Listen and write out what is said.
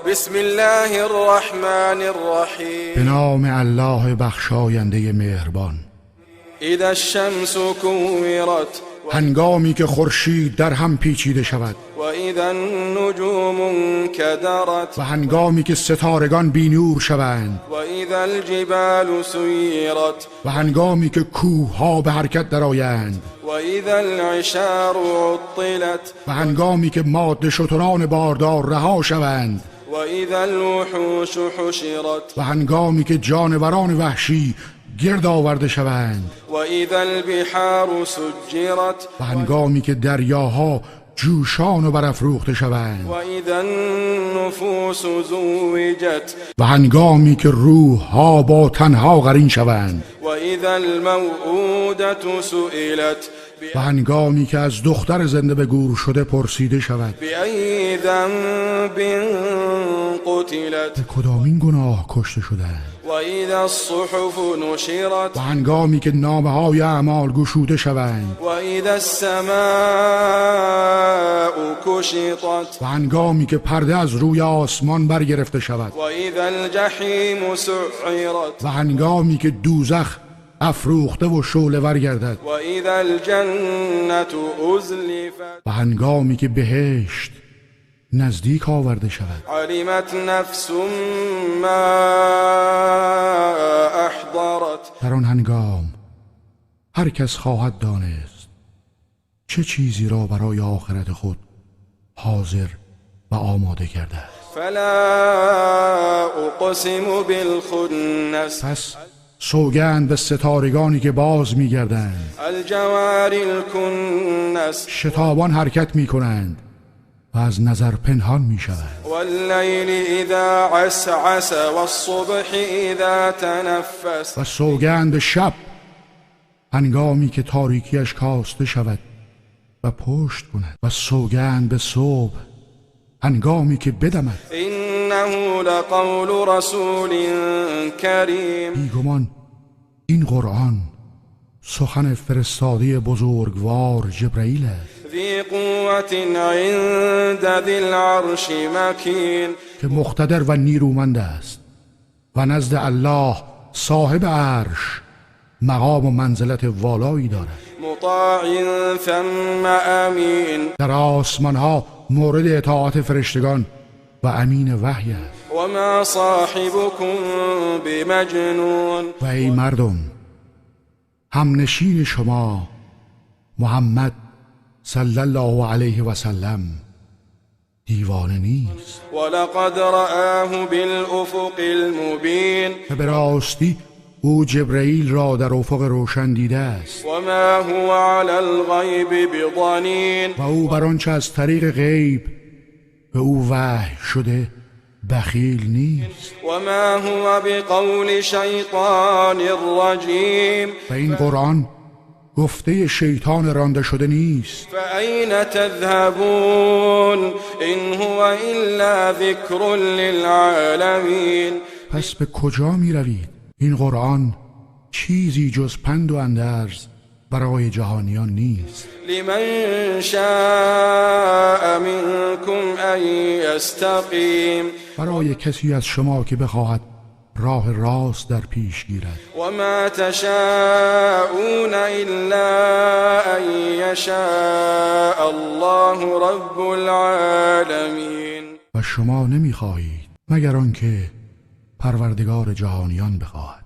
بسم الله الرحمن الرحیم. به نام الله بخشاینده مهربان. اذا الشمس كورت هنگامی که خورشید در هم پیچیده شود و اذا النجوم انکدرت و هنگامی که ستارگان بینور شوند و اذا الجبال سیرت و هنگامی که کوه ها به حرکت درآیند و اذا العشار عطلت و هنگامی که ماده شتران باردار رها شوند و اذا الوحوش حشرت و هنگامی که جانوران وحشی گرد آورده شوند و اذا البحار سجرت و هنگامی که دریاها جوشان و برافروخته شوند و اذا النفوس زوجت و هنگامی که روح ها با تنها قرین شوند و اذا الموءودة سئلت و هنگامی که از دختر زنده به گور شده پرسیده شود بأي ذنب قتلت به کدامین گناه کشته شدند و اذا الصحف نشرت و هنگامی که نامه های اعمال گشوده شوند و اذا السماء کشطت و هنگامی که پرده از روی آسمان برگرفته شود و اذا الجحیم سعرت و هنگامی که دوزخ افروخته و شعله ور گردد و اذا الجنة ازلفت و هنگامی که بهشت نزدیک آورده شود علمت نفس ما احضرت در آن هنگام هر کس خواهد دانست چه چیزی را برای آخرت خود حاضر و آماده کرده است. فلا اقسم بالخنس پس سوگند به ستارگانی که باز می‌گردند، الجوار الکنس شتابان حرکت می‌کنند و از نظر پنهان می‌شوند. واللیل اذا عسعس والصبح اذا تنفس و سوگند به شب هنگامی که تاریکیش کاسته شود و پشت کند و سوگند به صبح هنگامی که بدمد. انه لقول رسول کریم بیگمان این قرآن سخن فرستاده بزرگوار جبرئیل است ذی قوة عند ذی العرش مکین که مقتدر و نیرومند است و نزد الله صاحب عرش مقام و منزلت والایی دارد. مطاع ثم امین در آسمان ها مورد اطاعت فرشتگان و امین وحی است. و ما صاحبكم بمجنون و ای مردم، همنشین شما محمد صلی الله علیه و سلم دیوانه نیست ولقد رآه بالافق المبین و به راستی او جبرئیل را در افق روشن دیده است و ما هو علی الغیب بضنین و او بر آنچه از طریق غیب به او وحی شده بخیل نیست. و ما هو بقول شیطان رجیم و این قرآن گفته شیطان رانده شده نیست. فأین تذهبون ان هو الا ذکر للعالمین پس به کجا می روید؟ این قرآن چیزی جز پند و اندرز برای جهانیان نیست. لمن شاء منكم ان یستقیم برای کسی از شما که بخواهد راه راست در پیش گیرد. و ما تشاءون الا ان یشاء الله رب العالمین و شما نمیخواهید مگر آنکه پروردگار جهانیان بخواهد.